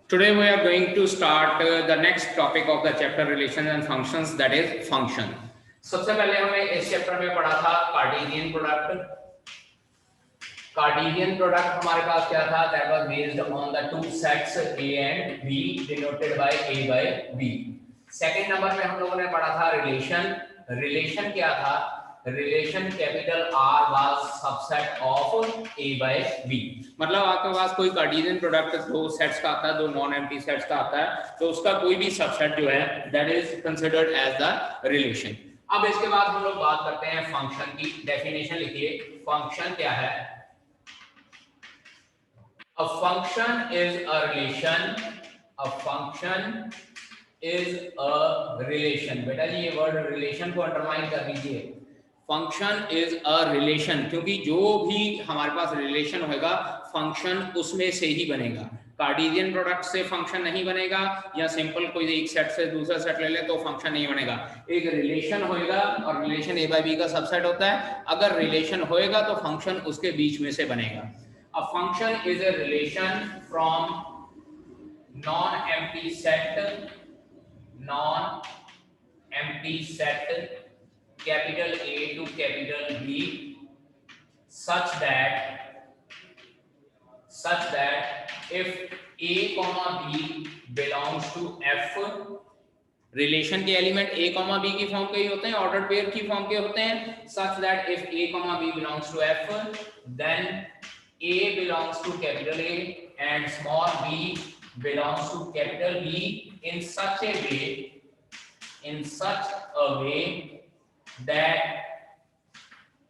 Today we are going to start the next topic of the chapter relations and functions, that is function. सबसे पहले हमने इस chapter में पढ़ा था कार्टेशियन प्रोडक्ट। कार्टेशियन प्रोडक्ट हमारे पास क्या था? That was based on the two sets A and B denoted by A by B. Second number पे हम लोगों ने पढ़ा था रिलेशन। रिलेशन क्या था? Relation capital R was subset of A by B। मतलब आपके पास कोई कार्टेशियन प्रोडक्ट दो सेट्स का आता है, दो नॉन एम्प्टी सेट्स का आता है, तो उसका कोई भी सबसेट जो है that is considered as the relation. अब इसके बाद हम लोग बात करते हैं फंक्शन की। डेफिनेशन लिखिए, फंक्शन क्या है? A function is a relation. A function is a relation। बेटा जी ये वर्ड रिलेशन को अंडरलाइन कर लीजिए। फंक्शन इज अ रिलेशन, क्योंकि जो भी हमारे पास रिलेशन होगा फंक्शन उसमें से ही बनेगा। कार्टेशियन प्रोडक्ट से फंक्शन नहीं बनेगा, या सिंपल कोई एक सेट से दूसरा सेट ले ले तो फंक्शन नहीं बनेगा। एक रिलेशन होएगा और रिलेशन ए बाय बी का सबसेट होता है। अगर रिलेशन होएगा तो फंक्शन उसके बीच में से बनेगा। A function is a relation from non empty set, non empty set capital A to capital B such that if A comma B belongs to F, relation के एलिमेंट A comma B की form के ही होते हैं, order pair की form के होते हैं। such that if A comma B belongs to F, then A belongs to capital A and small b belongs to capital B in such a way that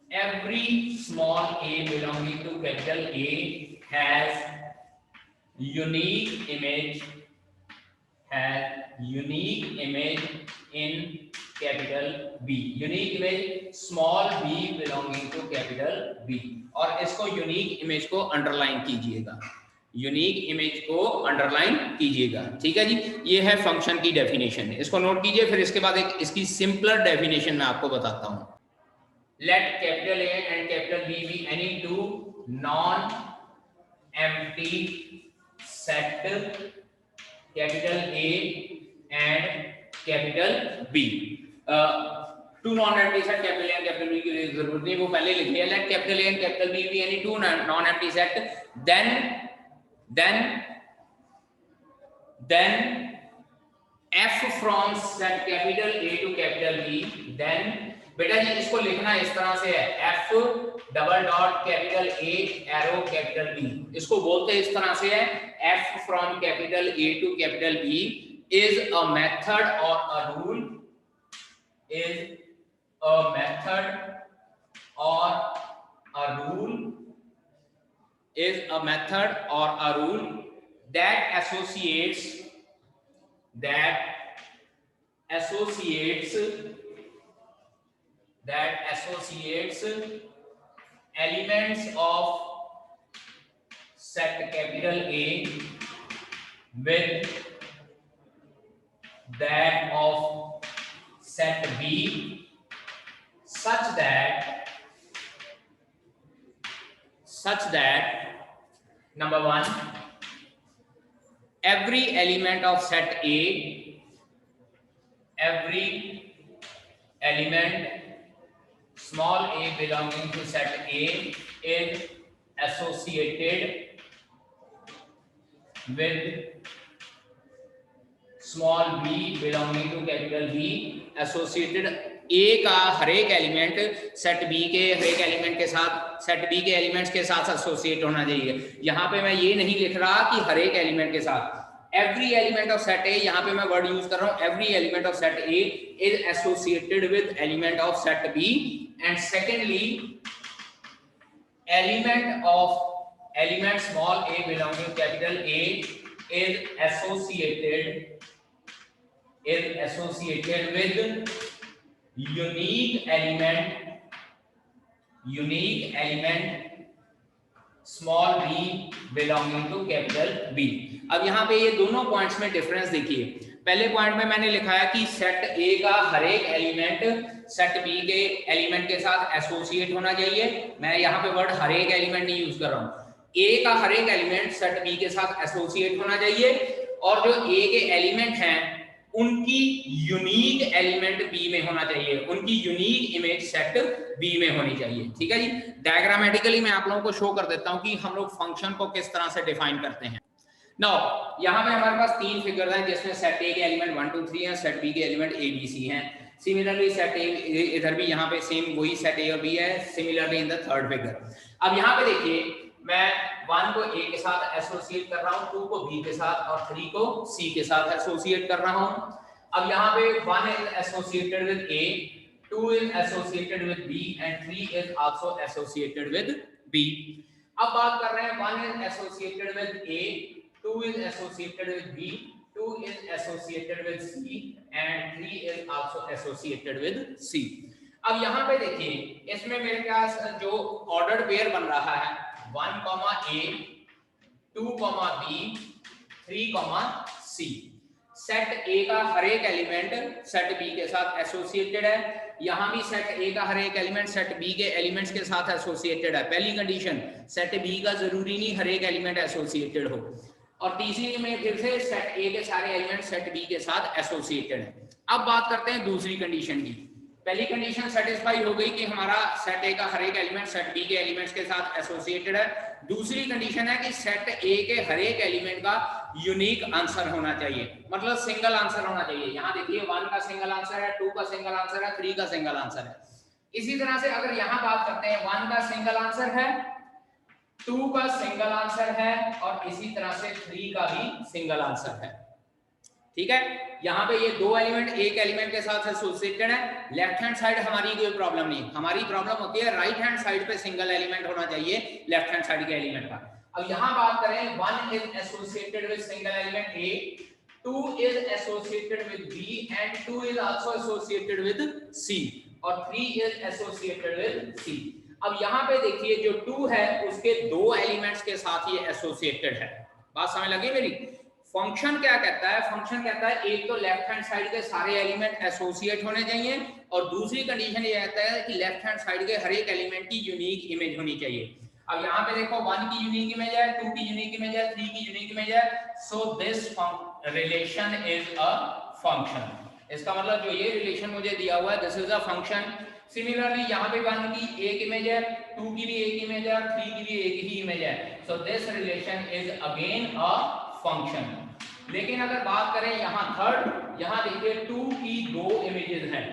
every small a belonging to capital A has unique image in capital B, unique image small b belonging to capital B। और इसको unique image को underline कीजिएगा, unique image को underline कीजिएगा। ठीक है जी, ये है फंक्शन की डेफिनेशन, इसको नोट कीजिए। फिर इसके बाद एक इसकी सिंपलर डेफिनेशन मैं आपको बताता हूं। Let capital A and capital B be any two non empty set capital A and capital B. Two non empty set capital A and capital B की जरूरत नहीं, वो पहले लिख लिया। Let capital A and capital B be any two non empty set, then f from set capital A to capital B, then बेटा जी इसको लिखना इस तरह से है, f double dot capital A arrow capital B, इसको बोलते हैं इस तरह से है, f from capital A to capital B is a method or a rule, is a method or a rule, is a method or a rule that associates elements of set capital A with that of set B such that number one, every element of set A, every element small a belonging to set A is associated with small b belonging to capital B, associated A का हर एक element set B के हर एक element के साथ, set B के elements के साथ associate होना चाहिए। यहाँ पे मैं ये नहीं लिख रहा कि हर एक एलिमेंट के साथ, every element of set A, यहाँ पे मैं वर्ड यूज कर रहा हूँ every element of set A is associated with element of set B, and secondly element small a belonging to capital A is associated with unique element small b belonging to capital B। अब यहाँ पे ये दोनों points में difference देखिए। पहले point में मैंने लिखा है कि सेट A का हर एक एलिमेंट सेट B के एलिमेंट के साथ एसोसिएट होना चाहिए। मैं यहाँ पे वर्ड हर एक एलिमेंट नहीं यूज कर रहा हूँ, A का हर एक एलिमेंट सेट B के साथ एसोसिएट होना चाहिए। और जो ए के एलिमेंट हैं उनकी यूनिक एलिमेंट बी में होना चाहिए, उनकी यूनिक इमेज सेट बी में होनी चाहिए। ठीक है जी, डायग्रामेटिकली मैं आप लोगों को शो कर देता हूं कि हम लोग फंक्शन को किस तरह से डिफाइन करते हैं। नाउ यहाँ पे हमारे पास तीन फिगर हैं जिसमें सेट ए के एलिमेंट 1 2 3 हैं, सेट बी के एलिमेंट ए बी सी हैं। सिमिलरली सेट ए इधर भी यहाँ पे सेम वही सेट ए और बी है, similarly in the third figure. अब यहाँ पे देखिए मैं 1 को ए के साथ एसोसिएट कर रहा हूँ, 2 को बी के साथ और 3 को सी के साथ एसोसिएट कर रहा हूँ। अब यहाँ पे 1 is associated with A, 2 is associated with B and 3 is also associated with B. अब बात कर रहे हैं 1 is associated with A, 2 is associated with B, 2 is associated with C and 3 is also associated with C। अब यहाँ पे देखिए इसमें मेरे पास जो ऑर्डर्ड पेयर बन रहा है 1, A, 2, B, 3, C। Set A का हर एक एलिमेंट सेट B के साथ एसोसिएटेड है, यहाँ भी सेट A का हर एक एलिमेंट सेट B के एलिमेंट्स के साथ एसोसिएटेड है। पहली कंडीशन, सेट B का जरूरी नहीं हर एक एलिमेंट एसोसिएटेड हो, और तीसरी में फिर से सेट ए के सारे एलिमेंट सेट बी के साथ एसोसिएटेड है। अब बात करते हैं दूसरी कंडीशन की। पहली कंडीशन सेटिस्फाई हो गई कि हमारा सेट ए का हर एक एलिमेंट सेट बी के एलिमेंट्स के साथ एसोसिएटेड है। दूसरी कंडीशन है कि सेट ए के हर एक एलिमेंट का यूनिक आंसर होना चाहिए, मतलब सिंगल आंसर होना चाहिए। यहाँ देखिए 1 का सिंगल आंसर है, 2 का सिंगल आंसर है, 3 का सिंगल आंसर है। इसी तरह से अगर यहाँ बात करते हैं 1 का सिंगल आंसर है, 2 का सिंगल आंसर है और इसी तरह से 3 का भी सिंगल आंसर है। ठीक है, यहाँ पे ये दो एलिमेंट एक एलिमेंट के साथ एसोसिएटेड है। लेफ्ट हैंड साइड हमारी कोई प्रॉब्लम नहीं, हमारी प्रॉब्लम होती है राइट हैंड साइड पे सिंगल एलिमेंट होना चाहिए लेफ्ट हैंड साइड के एलिमेंट का। अब यहाँ बात करें 1 is associated with single element A, 2 is associated with B and 2 is also associated with C और 3 इज एसोसिएटेड विद सी। अब यहाँ पे देखिए जो 2 है उसके दो एलिमेंट्स के साथ ये एसोसिएटेड है। बात समझ लगी मेरी? फंक्शन क्या कहता है? फंक्शन कहता है एक तो लेफ्ट हैंड साइड के सारे एलिमेंट एसोसिएट होने चाहिए और दूसरी कंडीशन ये कहता है कि लेफ्ट हैंड साइड के हर एक एलिमेंट की यूनिक इमेज होनी चाहिए। अब यहाँ पे देखो 1 की यूनिक इमेज है, 2 की यूनिक इमेज है, 3 की यूनिक इमेज है। So this relation is a function. इसका मतलब जो ये रिलेशन मुझे दिया हुआ है this is a function. Similarly यहाँ पे 1 की एक इमेज है, 2 की भी एक इमेज है और 3 की भी एक ही इमेज है। So this relation is again a function. लेकिन अगर बात करें यहाँ थर्ड, यहाँ देखिए 2 की दो इमेजेस हैं,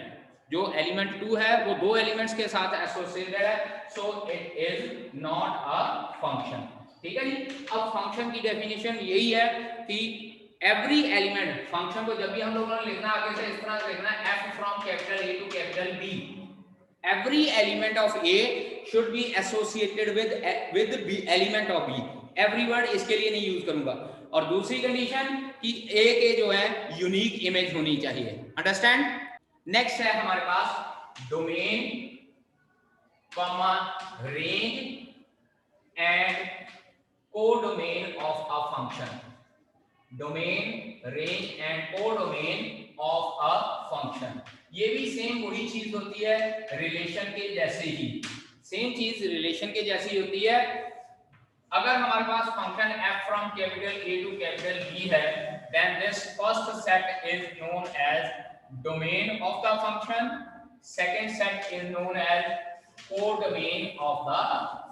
जो एलिमेंट 2 है वो दो एलिमेंट्स के साथ एसोसिएटेड है। So it is not a function. ठीक है जी। अब फंक्शन की डेफिनेशन यही है कि एवरी एलिमेंट, फंक्शन को जब भी हम लोगों ने लिखना आगे से इस तरह से लिखना है f from capital A to capital B, every element of A should be associated with B element of B। every word इसके लिए नहीं यूज करूंगा। और दूसरी कंडीशन कि A के जो है यूनिक इमेज होनी चाहिए। अंडरस्टैंड? नेक्स्ट है हमारे पास domain comma range and codomain of a function. Domain, range and codomain of a function. ये भी सेम वही चीज होती है रिलेशन के जैसे ही, सेम चीज रिलेशन के जैसी होती है। अगर हमारे पास function f from capital A to capital B है, then this first set is known as domain of the function, second set is known as codomain of the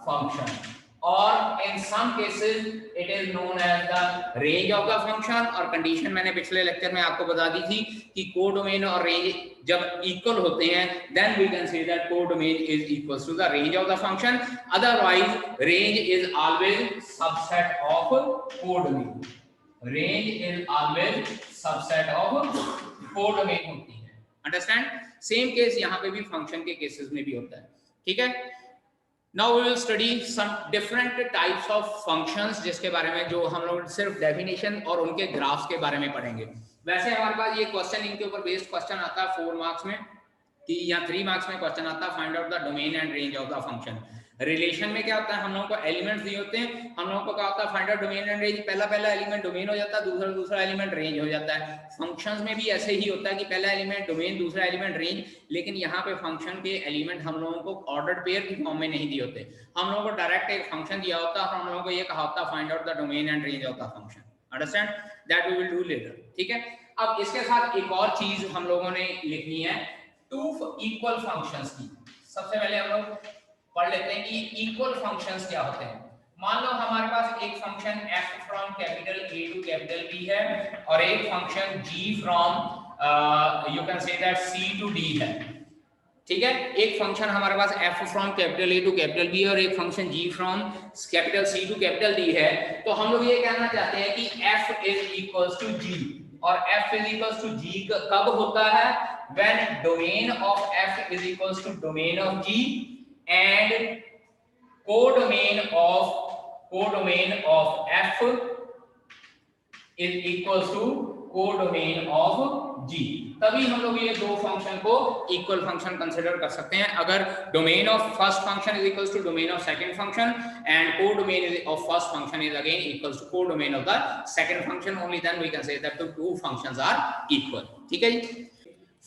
function, और in some cases it is known as the range of the function. और condition मैंने पिछले lecture में आपको बता दी थी कि codomain और रेंज जब इक्वल होते हैं then we can say that codomain is equals to the range of the function. Otherwise range is always subset of codomain. Range is always subset of codomain होती है। अंडरस्टैंड? सेम केस यहाँ पे भी function के cases में भी होता है। ठीक है। Now we will study some different types of functions, जिसके बारे में जो हम लोग सिर्फ डेफिनेशन और उनके ग्राफ्स के बारे में पढ़ेंगे। वैसे हमारे पास ये क्वेश्चन इनके ऊपर बेस्ड क्वेश्चन आता है 4 मार्क्स में, कि या 3 मार्क्स में क्वेश्चन आता है find out the domain and range of the function. Relation में क्या होता है, हम लोगों को एलिमेंट्स दिए होते हैं, हम लोगों को क्या होता है find out domain and range. पहला एलिमेंट डोमेन हो जाता है, दूसरा एलिमेंट रेंज हो जाता है। फंक्शंस में भी ऐसे ही होता है कि पहला एलिमेंट डोमेन, दूसरा एलिमेंट रेंज। लेकिन यहाँ पे फंक्शन के एलिमेंट हम लोगों को ऑर्डर्ड पेयर की फॉर्म में नहीं दिए होते, हम लोगों को डायरेक्ट एक फंक्शन दिया होता है और हम लोगों को ये कहा होता है find out the domain and range of the function. Understand, that we will do later, ठीक है। अब इसके साथ एक और चीज हम लोगों ने लिखनी है, टू इक्वल फंक्शंस की। सबसे पहले हम लोग पढ़ लेते हैं कि इक्वल फंक्शंस क्या होते हैं। मान लो हमारे पास एक function f from capital A to capital B है और एक function g from you can say that C to D है, ठीक है। एक फंक्शन हमारे पास f from capital A to capital B है और एक function g from capital C to capital D है। तो हम लोग ये कहना चाहते हैं कि f is equals to g, और f is equals to g कब होता है, when domain of f is equals to domain of g and codomain of f is equals to codomain of g, तभी हम लोग ये दो फंक्शन को इक्वल फंक्शन कंसीडर कर सकते हैं। अगर domain of first function is equals to domain of second function and codomain of first function is again equals to codomain of the second function, only then we can say that the two functions are equal, ठीक है जी।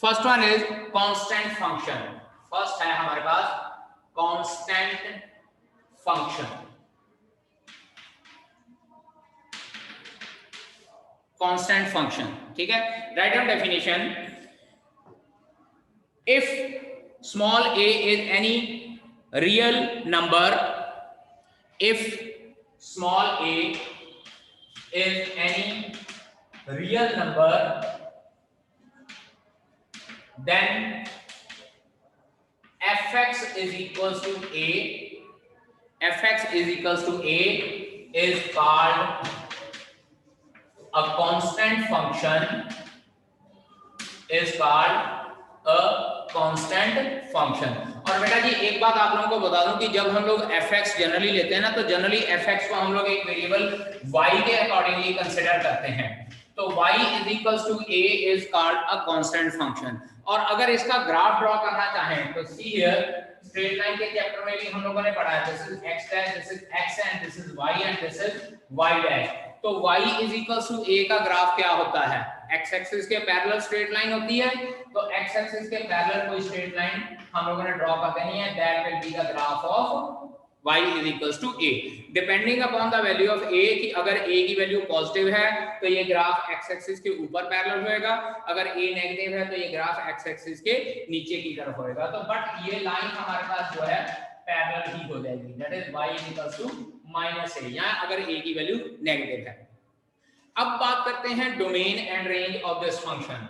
First one is constant function. फर्स्ट है हमारे पास constant function. Constant function, ठीक है। Write down definition, if small a is any real number, if small a is any real number, then fx is equals to a, fx is equals to a is called a constant function, is called a constant function। और बेटा जी एक बात आप लोगों को बता दूं कि जब हम लोग fx जनरली लेते हैं ना, तो जनरली fx को हम लोग एक वेरिएबल y के अकॉर्डिंगली कंसीडर करते हैं। तो y is equals to a is called a constant function। और अगर इसका ग्राफ ड्रॉ करना चाहें तो सी हियर, स्ट्रेट लाइन के चैप्टर में भी हम लोगों ने पढ़ा है, this is x dash, this is x and this is y and this is y dash. तो y is equals to a का ग्राफ क्या होता है, x एक्सिस के पैरेलल स्ट्रेट लाइन होती है। तो x एक्सिस के पैरेलल कोई स्ट्रेट लाइन हम लोगों ने ड्रॉ कर देनी है, that will be the graph of y is equals to a, depending upon the value of a, कि अगर a की वैल्यू पॉजिटिव है तो ये ग्राफ x एक्सिस के ऊपर पैरेलल होएगा, अगर a नेगेटिव है तो ये ग्राफ x एक्सिस के नीचे की तरफ होएगा। तो बट ये लाइन हमारे पास जो है पैरेलल ही हो जाएगी, that is y is equals to -a, या अगर a की वैल्यू नेगेटिव है। अब बात करते हैं domain and range of this function,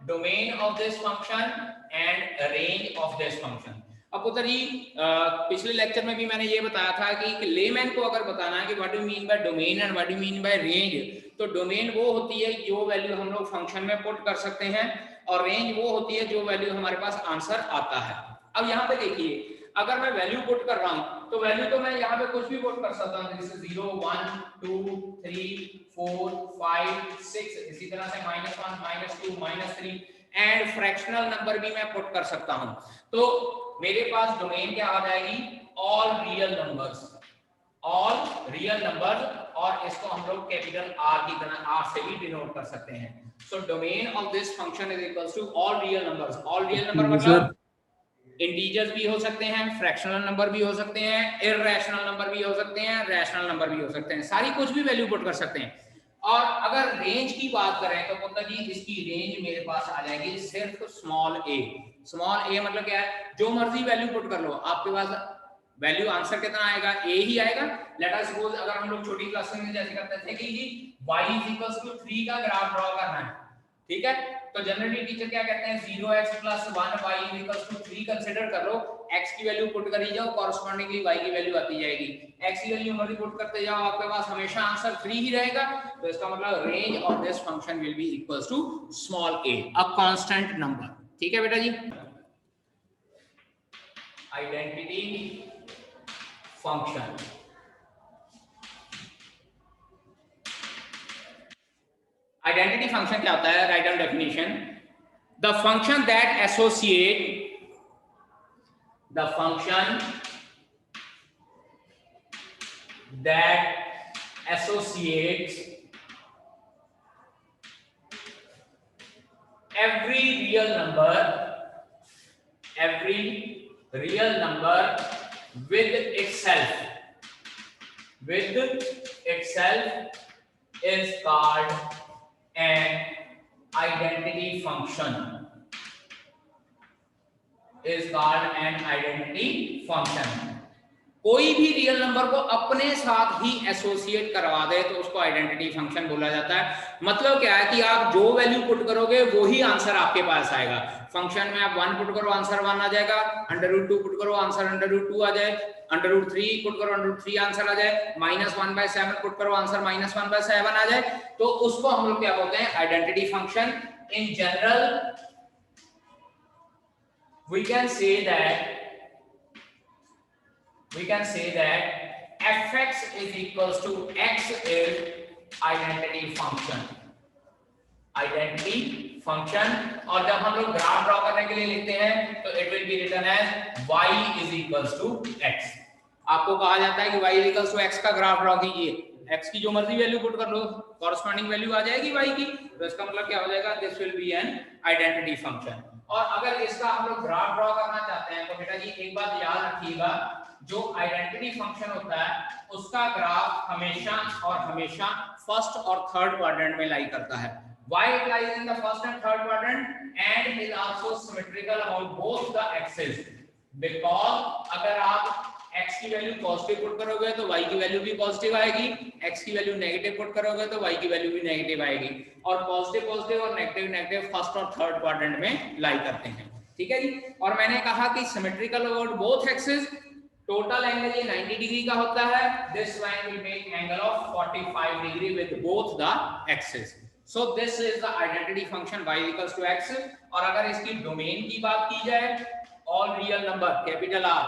domain of this function and range of this function. अब पुत्र जी पिछले लेक्चर में भी मैंने ये बताया था कि लेमैन को अगर बताना है कि what do mean by domain and what do mean by range, तो डोमेन वो होती है जो वैल्यू हम लोग फंक्शन में पुट कर सकते हैं, और रेंज वो होती है जो वैल्यू हमारे पास आंसर आता है। अब यहाँ पे देखिए, अगर मैं वैल्यू पुट कर रहा हूँ तो वैल्यू तो मैं यहाँ पे कुछ भी पुट कर सकता हूँ, जैसे 0 1 2 3 4 5 6, इसी तरह से -1 -2 -3 एंड फ्रैक्शनल नंबर भी मैं पुट कर सकता हूँ। तो मेरे पास डोमेन क्या आ जाएगी, all real numbers, all real numbers, और इसको हम लोग कैपिटल R की तरह R से भी डिनोट कर सकते हैं। So domain of this function is equals to all real numbers. All real number मतलब इंटीजर्स भी हो सकते हैं, फ्रैक्शनल नंबर भी हो सकते हैं, इररेशनल नंबर भी हो सकते हैं, रैशनल नंबर भी हो सकते हैं, सारी कुछ भी वैल्यू पुट कर सकते हैं। और अगर रेंज की बात करें तो पुत्र जी इसकी रेंज मेरे पास आ जाएगी सिर्फ स्मॉल a। स्मॉल a मतलब क्या है, जो मर्जी वैल्यू पुट कर लो, आपके पास वैल्यू आंसर कितना आएगा, a ही आएगा। लेट अस सपोज अगर हम लोग छोटी क्लास में जैसे करते थे कि जी y = 3 का ग्राफ ड्रॉ करना है, ठीक है, तो जनरली टीचर क्या कहते हैं 0x + 1 y = 3 कंसीडर कर लो, x की वैल्यू पुट करी जाओ, कॉरेस्पॉन्डिंगली y की वैल्यू आती जाएगी, x की वैल्यू मर्जी पुट करते जाओ, आपके पास हमेशा आंसर 3 ही रहेगा। तो इसका मतलब range of this function will be equals to small a, a constant number. ठीक है बेटा जी। आइडेंटिटी फंक्शन, आइडेंटिटी फंक्शन क्या होता है, write down definition, the function that associate, the function that associates every real number with itself is called an identity function. Is called an identity function. कोई भी real number को अपने साथ ही associate करवा दे तो उसको आइडेंटिटी फंक्शन बोला जाता है। मतलब क्या है कि आप जो वैल्यू पुट करोगे वो ही आंसर आपके पास आएगा। फंक्शन में आप 1 पुट करो आंसर 1 आ जाएगा, √2 पुट करो आंसर √2 आ जाए, √3 पुट करो √3 आंसर आ जाए, -1/7 पुट करो आंसर -1/7 आ जाए। तो उसको हम लोग क्या बोलते हैं? Identity function. In general we can say that fx is equals to x is identity function। और जब हम लोग ग्राफ ड्रॉ करने के लिए लिखते हैं तो it will be written as y is equals to x। आपको कहा जाता है कि y is equals to x का ग्राफ ड्रॉ कीजिए, x की जो मर्जी वैल्यू पुट कर लो, कॉरस्पॉन्डिंग वैल्यू आ जाएगी y की, तो इसका मतलब क्या हो जाएगा? This will be an identity function. और अगर इसका हम लोग ग्राफ ड्रॉ करना चाहते हैं तो बेटा जी एक बात याद रखिएगा, जो आइडेंटिटी फंक्शन होता है उसका ग्राफ हमेशा और हमेशा फर्स्ट और थर्ड क्वाड्रेंट में लाई करता है। Why it lies in the first and third quadrant and is also symmetrical about both the axes? Because अगर आप x की वैल्यू पॉजिटिव पुट करोगे तो y की वैल्यू भी पॉजिटिव आएगी, x की वैल्यू नेगेटिव पुट करोगे तो y की वैल्यू भी नेगेटिव आएगी, और पॉजिटिव और नेगेटिव फर्स्ट और थर्ड क्वाड्रेंट में लाई करते हैं। ठीक है जी। और मैंने कहा कि symmetrical about both axis, total angle ये 90 डिग्री का होता है। This line will make angle of 45 degree with both the axis. So this is the identity function y equals to x। और अगर इसकी डोमेन की बात की जाए, all real number capital R,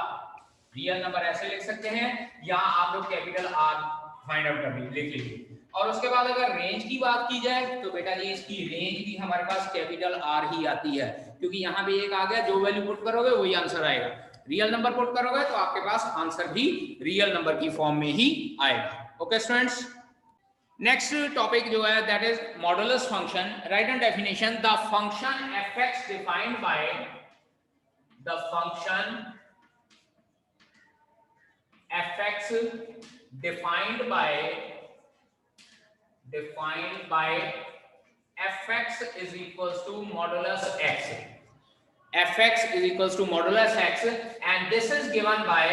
real number ऐसे लिख सकते हैं, यहाँ आप लोग कैपिटल R फाइंड आउट कर लिख लीजिए। और उसके बाद अगर रेंज की बात की जाए तो बेटा जी इसकी रेंज भी हमारे पास कैपिटल R ही आती है, क्योंकि यहाँ भी एक आ गया, जो वैल्यू पुट करोगे वही आंसर आएगा। रियल नंबर पुट करोगे तो आपके पास आंसर भी रियल नंबर की फॉर्म में ही आएगा। ओके स्टूडेंट्स, नेक्स्ट टॉपिक जो है that is modulus function. Right and definition, the function fx defined by the function fx defined by fx is equals to modulus x. fx is equals to modulus x, and this is given by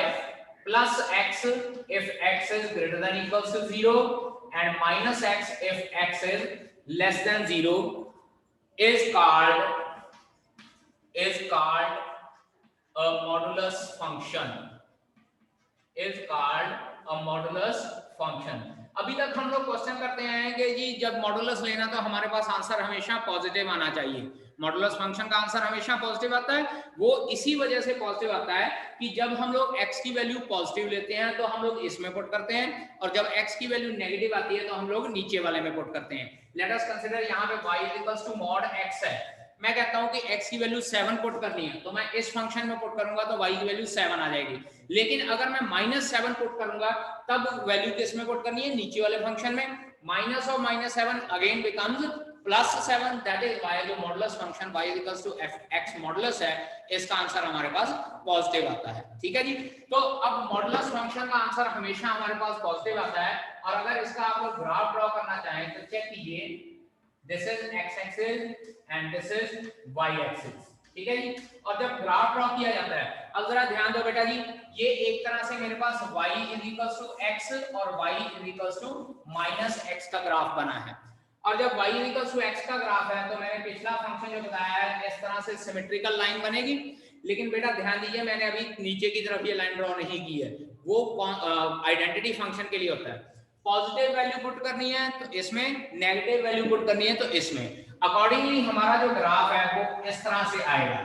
plus x if x is greater than equals to 0 and minus x if x is less than 0 is called a modulus function। is called a modulus function। अभी तक हम लोग question करते हैं कि जी जब modulus लेना तो हमारे पास आंसर हमेशा पॉजिटिव आना चाहिए। मॉडुलस फंक्शन का आंसर हमेशा पॉजिटिव आता है। वो इसी वजह से पॉजिटिव आता है कि जब हम लोग x की वैल्यू पॉजिटिव लेते हैं तो हम लोग इसमें पुट करते हैं, और जब x की वैल्यू नेगेटिव आती है तो हम लोग नीचे वाले में पुट करते हैं। लेट अस कंसीडर यहाँ पे y equals to mod x है, मैं कहता हूं कि x की वैल्यू 7 पुट करनी है तो मैं इस फंक्शन में पुट करूंगा तो y की वैल्यू 7 आ जाएगी। लेकिन अगर मैं -7 पुट करूंगा तब वैल्यू किस में पुट करनी है? नीचे वाले फंक्शन में। Minus of -7 again becomes +7, that is why जो modulus function y equals to x modulus है, इसका आंसर हमारे पास पॉजिटिव आता है। ठीक है जी। तो अब मॉडुलस फंक्शन का आंसर हमेशा हमारे पास पॉजिटिव आता है। और अगर इसका आप लोग ग्राफ ड्रॉ करना चाहें तो चेक कीजिए, this is x axis and this is y axis. ठीक है जी। और जब ग्राफ ड्रॉ किया जाता है, अब जरा ध्यान दो बेटा जी, ये एक तरह से मेरे पास y इक्वल्स टू x और y इक्वल्स टू -x का ग्राफ बना है। और जब y इक्वल्स टू x का ग्राफ है तो मैंने पिछला फंक्शन जो बताया है इस तरह से सिमेट्रिकल लाइन बनेगी। लेकिन बेटा ध्यान दीजिए, मैंने अभी नीचे की तरफ ये लाइन ड्रॉ नहीं की है, वो आइडेंटिटी फंक्शन के लिए होता है। पॉजिटिव वैल्यू पुट करनी है तो इसमें, नेगेटिव वैल्यू पुट करनी है तो इसमें। अकॉर्डिंगली हमारा जो ग्राफ है वो इस तरह से आएगा।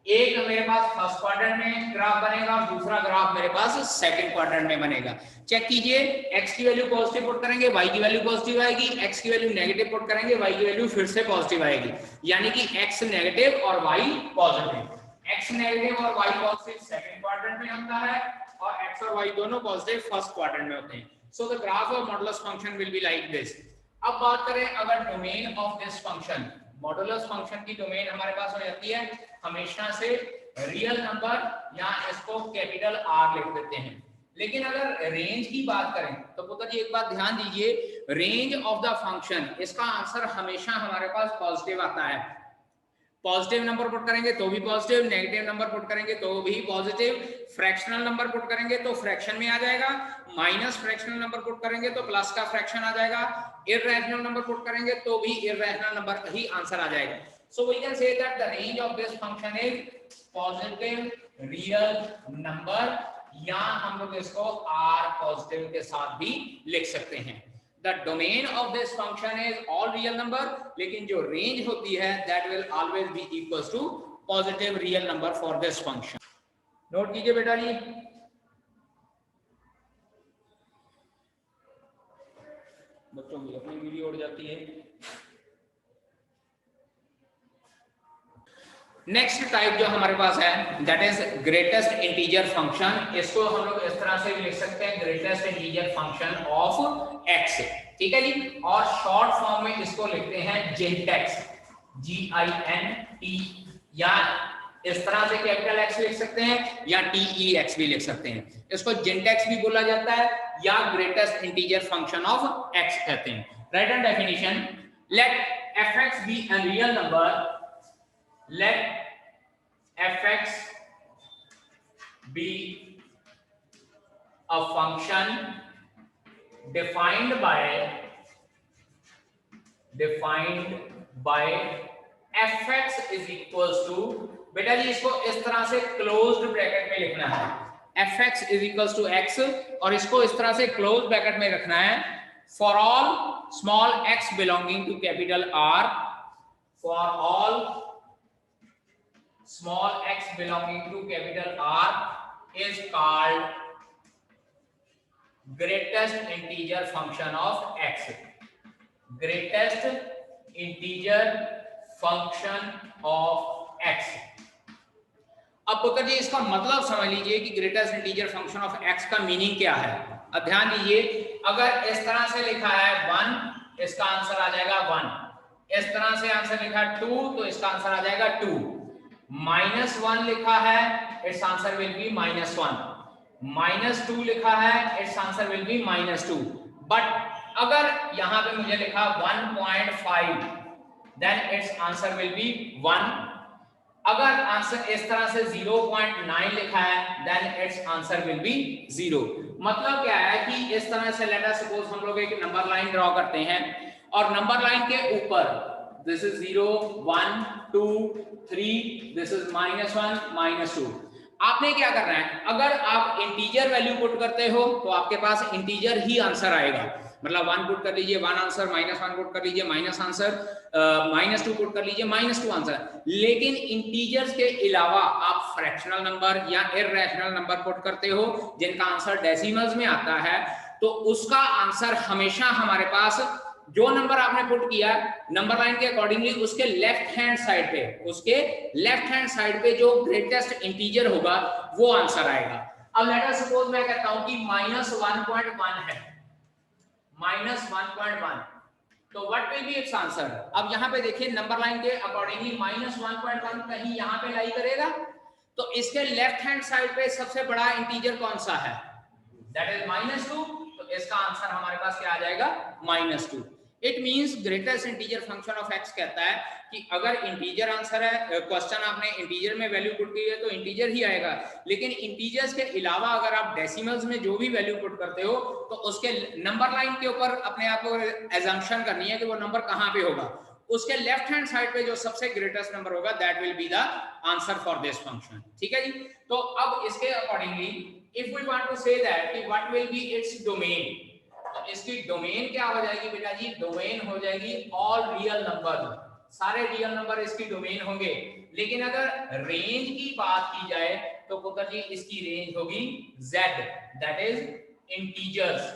एक मेरे पास फर्स्ट क्वाड्रेंट में ग्राफ बनेगा और दूसरा ग्राफ मेरे पास सेकंड क्वाड्रेंट में बनेगा। चेक कीजिए, x की वैल्यू पॉजिटिव पुट करेंगे y की वैल्यू पॉजिटिव आएगी, x की वैल्यू नेगेटिव पुट करेंगे y की वैल्यू फिर से पॉजिटिव आएगी, यानी कि x नेगेटिव और y पॉजिटिव। x नेगेटिव और y पॉजिटिव सेकंड क्वाड्रेंट में होता है और x और y दोनों पॉजिटिव फर्स्ट क्वाड्रेंट में होते हैं। So the graph of modulus function will be like this. अब बात करें अगर domain of this function, modulus function की डोमेन हमारे पास हो जाती है हमेशा से रियल नंबर, या इसको कैपिटल R लिख देते हैं। लेकिन अगर रेंज की बात करें तो पुत्र जी एक बात ध्यान दीजिए, रेंज ऑफ द फंक्शन, इसका आंसर हमेशा हमारे पास पॉजिटिव आता है। पॉजिटिव नंबर पुट करेंगे तो भी पॉजिटिव, नेगेटिव नंबर पुट करेंगे तो भी पॉजिटिव, फ्रैक्शनल नंबर पुट करेंगे तो फ्रैक्शन में आ जाएगा, माइनस फ्रैक्शनल नंबर पुट करेंगे तो प्लस का फ्रैक्शन आ जाएगा, इररेशनल नंबर पुट करेंगे तो भी इररेशनल नंबर ही आंसर आ जाएगा। So we can say that the range of this function is positive real number, या हम लोग इसको आर पॉजिटिव के साथ भी लिख सकते हैं। The domain of this function is all real number, लेकिन जो range होती है that will always be equals to positive real number for this function. Note कीजिए बेटा जी। बच्चों की अपनी वीडियो उड़ जाती है। नेक्स्ट टाइप जो हमारे पास है that is greatest integer function. इसको हम लोग इस तरह से भी लिख सकते हैं, greatest integer function of x, ठीक है जी। और शॉर्ट फॉर्म में इसको लिखते हैं जिंटेक्स, GINT, या इस तरह से कैपिटल एक्स लिख सकते हैं या TEX भी लिख सकते हैं। इसको जिंटेक्स भी बोला जाता है या greatest integer function of x कहते हैं। Write and definition, let fx be a real number, let fx be a function defined by fx is equals to, बेटा जी इसको इस तरह से क्लोज्ड ब्रैकेट में लिखना है, fx is equals to x, और इसको इस तरह से क्लोज्ड ब्रैकेट में रखना है for all small x belonging to capital R, for all small x belonging to capital R is called greatest integer function of x, greatest integer function of x। अब पुत्र जी इसका मतलब समझ लीजिए कि greatest integer function of x का meaning क्या है। अब ध्यान दीजिए, अगर इस तरह से लिखा है 1, इसका आंसर आ जाएगा 1, इस तरह से आंसर लिखा है 2 तो इसका आंसर आ जाएगा 2, -1 लिखा है इट्स आंसर विल बी -1, -2 लिखा है its answer will be -2। But अगर यहां पे मुझे लिखा 1.5 then its answer will be 1, अगर आंसर इस तरह से 0.9 लिखा है then its answer will be 0। मतलब क्या है कि इस तरह से लेट अस सपोज हम लोग एक नंबर लाइन ड्रॉ करते हैं और नंबर लाइन के ऊपर दिस इज 0 1 2 3, दिस इज -1 -2। आपने क्या करना है, अगर आप इंटीजर वैल्यू पुट करते हो तो आपके पास इंटीजर ही आंसर आएगा, मतलब 1 पुट कर लीजिए 1 आंसर, -1 पुट कर लीजिए माइनस आंसर, -2 पुट कर लीजिए -2 आंसर। लेकिन इंटीजर्स के अलावा आप फ्रैक्शनल नंबर या इररेशनल नंबर पुट करते हो जिनका आंसर डेसिमल्स में आता है, तो उसका आंसर हमेशा हमारे पास जो नंबर आपने पुट किया नंबर लाइन के अकॉर्डिंगली उसके लेफ्ट हैंड साइड पे जो ग्रेटेस्ट इंटीजर होगा वो आंसर आएगा। अब लेट अस सपोज मैं कहता हूं कि -1.1 है, -1.1, तो what will be it's answer. अब यहां पे देखिए नंबर लाइन के अकॉर्डिंगली -1.1 कहीं यहां पे लाई करेगा, तो इसके लेफ्ट हैंड साइड पे सबसे बड़ा इंटीजर कौन सा है, दैट इज -2, तो इसका आंसर हमारे पास क्या आ जाएगा -2। It means greatest integer function of x कहता है कि अगर इंटीजर आंसर है, क्वेश्चन आपने इंटीजर में वैल्यू पुट की है तो इंटीजर ही आएगा, लेकिन इंटीजर्स के अलावा अगर आप डेसिमल्स में जो भी वैल्यू पुट करते हो तो उसके नंबर लाइन के ऊपर अपने आप को एजम्पशन करनी है कि वो नंबर कहां पे होगा, उसके लेफ्ट हैंड साइड पे जो सबसे ग्रेटेस्ट नंबर होगा that will be the answer for this function. ठीक है जी। तो अब इसके accordingly if we want to say that कि what will be its domain, तो इसकी डोमेन क्या हो जाएगी बेटा जी, डोमेन हो जाएगी ऑल रियल नंबर, सारे रियल नंबर इसकी डोमेन होंगे। लेकिन अगर रेंज की बात की जाए तो पुत्र जी इसकी रेंज होगी z, that is integers.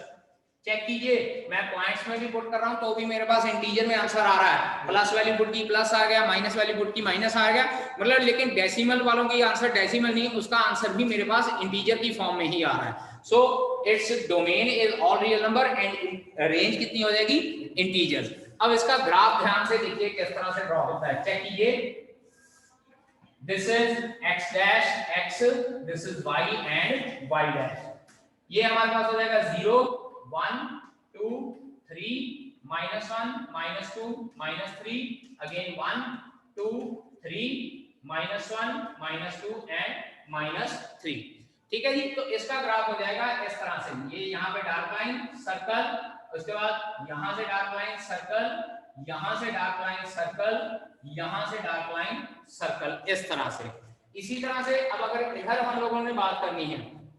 Check कीजिए, मैं पॉइंट्स में भी पुट कर रहा हूं तो भी मेरे पास इंटीजर में आंसर आ रहा है, प्लस वैल्यू पुट की प्लस आ गया, माइनस वैल्यू पुट की माइनस आ गया, मतलब लेकिन डेसिमल वालों की आंसर डेसिमल नहीं, उसका आंसर भी मेरे पास इंटीजर की फॉर्म में ही आ रहा है। So its domain is all real number and range कितनी हो जाएगी, इंटीजर्स। अब इसका ग्राफ ध्यान से देखिए किस तरह से ड्रॉ होता है, चेक कीजिए, this is x dash x, this is y and y dash, ये हमारे पास हो जाएगा 0 1 2 3, -1, -2, -3, again 1, 2, 3, -1, -2 एंड -3। ठीक है जी, तो इसका ग्राफ हो जाएगा इस तरह से, ये यहाँ पे डार्क लाइन सर्कल, उसके बाद यहाँ से डार्क लाइन सर्कल, यहाँ से डार्क लाइन सर्कल, यहाँ से डार्क लाइन सर्कल, इस तरह से। इसी तरह से अब अगर इधर हम लोगों ने बात करनी है,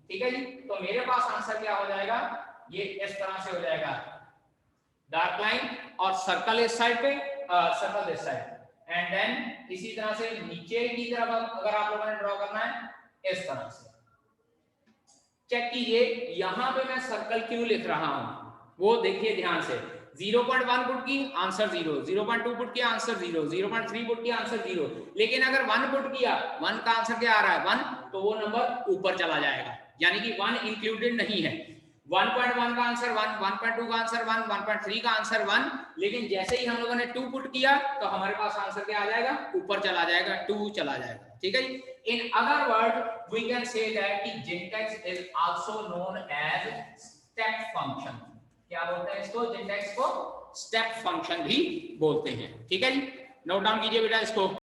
ठीक है जी, तो मेरे पास आंसर क्या हो जाएगा, ये इस तरह से हो जाएगा, डार्क लाइन और सर्कल इस साइड पे, सर्कल इस साइड, एंड देन इसी तरह से नीचे की तरफ अगर आप लोगों ने ड्रॉ करना है इस तरह से। चेक कीजिए यहां पे मैं सर्कल क्यों लिख रहा हूं, वो देखिए ध्यान से। 0.1 पुट की आंसर 0, 0.2 पुट किया आंसर 0, 0.3 पुट किया आंसर 0, लेकिन अगर 1 पुट किया, 1 का आंसर क्या आ रहा है 1, तो वो नंबर ऊपर चला जाएगा, यानी कि 1 इंक्लूडेड नहीं है। 1.1 का आंसर 1, 1.2 का आंसर 1, 1.3 का आंसर 1, लेकिन जैसे ही हम लोगों ने 2 पुट किया तो हमारे पास आंसर क्या आ जाएगा, ऊपर चला जाएगा, 2 चला जाएगा। ठीक है जी, in other word we can say that कि जिंटेक्स is also known as step function. क्या बोलते हैं इसको, जिंटेक्स को स्टेप फंक्शन भी बोलते हैं। ठीक है जी, नोट डाउन कीजिए बेटा इसको।